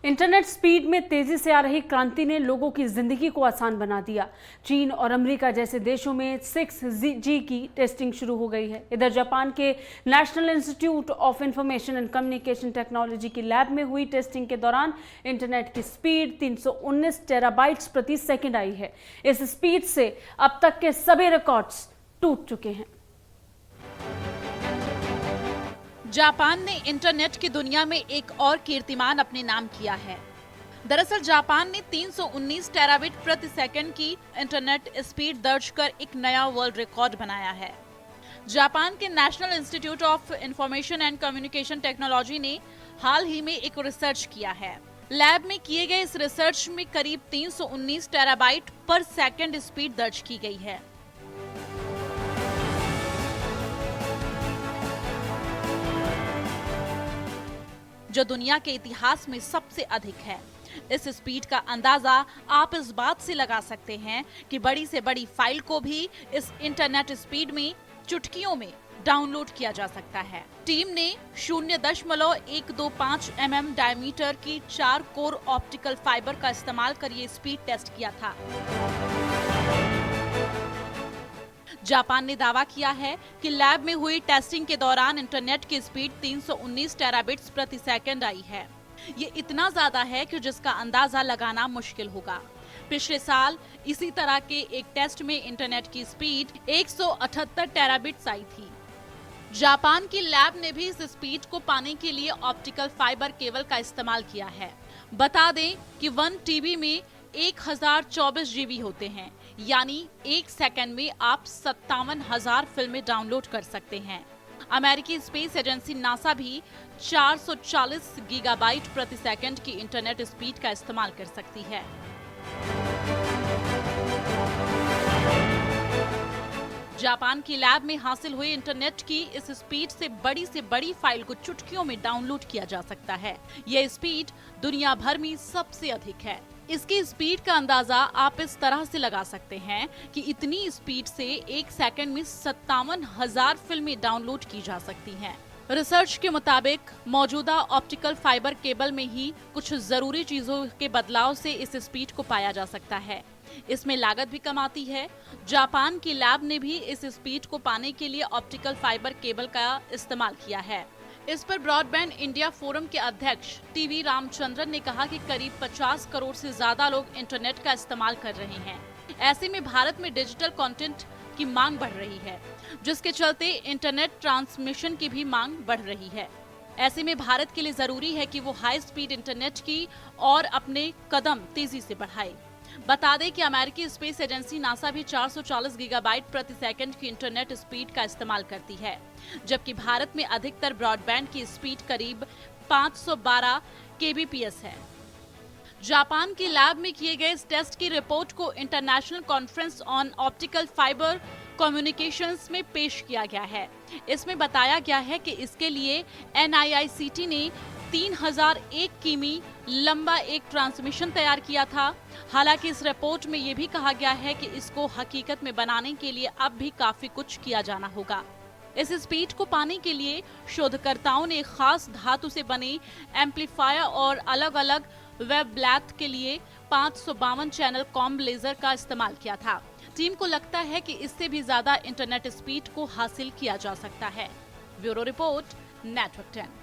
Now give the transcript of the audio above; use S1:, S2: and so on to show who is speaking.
S1: Internet speed में तेजी से आ रही क्रांति ने लोगों की जिंदगी को आसान बना दिया। चीन और अमेरिका जैसे देशों में 6G की टेस्टिंग शुरू हो गई है। इधर जापान के national institute of information and communication technology की लैब में हुई टेस्टिंग के दौरान इंटरनेट की स्पीड 319 टेराबाइट्स प्रति सेकंड आई है। इस स्पीड से अब तक के सभी रिकॉर्ड्स टूट चुके हैं।
S2: जापान ने इंटरनेट की दुनिया में एक और कीर्तिमान अपने नाम किया है। दरअसल जापान ने 319 टेराबिट प्रति सेकंड की इंटरनेट स्पीड दर्ज कर एक नया वर्ल्ड रिकॉर्ड बनाया है। जापान के national institute of information and communication technology ने हाल ही में एक रिसर्च किया है। लैब में किए गए इस रिसर्च में करीब 319 टेराबाइट पर सेकंड स्पीड दर्ज की गई है। जो दुनिया के इतिहास में सबसे अधिक है। इस स्पीड का अंदाजा आप इस बात से लगा सकते हैं कि बड़ी से बड़ी फाइल को भी इस इंटरनेट स्पीड में चुटकियों में डाउनलोड किया जा सकता है। टीम ने 0.125 mm डायमीटर की 4 कोर ऑप्टिकल फाइबर का इस्तेमाल कर ये स्पीड टेस्ट किया था। जापान ने दावा किया है कि लैब में हुई टेस्टिंग के दौरान इंटरनेट की स्पीड 319 टेराबिट्स प्रति सेकंड आई है। ये इतना ज्यादा है कि जिसका अंदाजा लगाना मुश्किल होगा। पिछले साल इसी तरह के एक टेस्ट में इंटरनेट की स्पीड 178 टेराबिट्स आई थी। जापान की लैब ने भी इस स्पीड को पाने के लिए ऑप्टिकल फाइबर केबल का इस्तेमाल किया है। बता दें कि 1 TB में 1024 GB होते हैं, यानी एक सेकंड में आप 57,000 फिल्में डाउनलोड कर सकते हैं। अमेरिकी स्पेस एजेंसी नासा भी 440 गीगाबाइट प्रति सेकंड की इंटरनेट स्पीड का इस्तेमाल कर सकती है। जापान की लैब में हासिल हुई इंटरनेट की इस स्पीड से बड़ी फाइल को चुटकियों में डाउनलोड किया जा सकता है। यह स्पीड दुनिया भर में सबसे अधिक है। इसकी स्पीड का अंदाजा आप इस तरह से लगा सकते हैं कि इतनी स्पीड से एक सेकंड में 57,000 फिल्में डाउनलोड की जा सकती हैं। रिसर्च के मुताबिक मौजूदा ऑप्टिकल फाइबर केबल में ही कुछ जरूरी चीजों के बदलाव से इस स्पीड को पाया जा सकता है। इसमें लागत भी कम आती है। जापान की लैब ने भी इस स्पीड को पाने के लिए ऑप्टिकल फाइबर केबल का इस्तेमाल किया है। इस पर ब्रॉडबैंड इंडिया फोरम के अध्यक्ष TV रामचंद्रन ने कहा कि करीब 50 करोड़ से ज्यादा लोग इंटरनेट का इस्तेमाल कर रहे हैं। ऐसे में भारत में डिजिटल कंटेंट की मांग बढ़ रही है, जिसके चलते इंटरनेट ट्रांसमिशन की भी मांग बढ़ रही है। ऐसे में भारत के लिए जरूरी है कि वो हाई स्पीड इंटरनेट की और अपने कदम तेजी से बढ़ाए। बता दें कि अमेरिकी स्पेस एजेंसी नासा भी 440 गीगाबाइट प्रति सेकंड की इंटरनेट स्पीड का इस्तेमाल करती है, जबकि भारत में अधिकतर ब्रॉडबैंड की स्पीड करीब 512 kbps है। जापान की लैब में किए गए इस टेस्ट की रिपोर्ट को international conference on optical fibre communications में पेश किया गया है। इसमें बताया गया है कि इसके लिए NIICT ने 3001 किमी लंबा एक ट्रांसमिशन तैयार किया था। हालांकि इस रिपोर्ट में ये भी कहा गया है कि इसको हकीकत में बनाने के लिए अब भी काफी कुछ किया जाना होगा। इस स्पीड को पाने के लिए शोधकर्ताओं ने खास धातु से बने एम्पलीफायर और अलग-अलग वेवलेट के लिए 552 चैनल कॉम्ब लेजर का इस्तेमाल किया था। टीम को लगता है कि इससे भी ज्यादा इंटरनेट स्पीड को हासिल किया जा सकता है। Bureau report, network 10।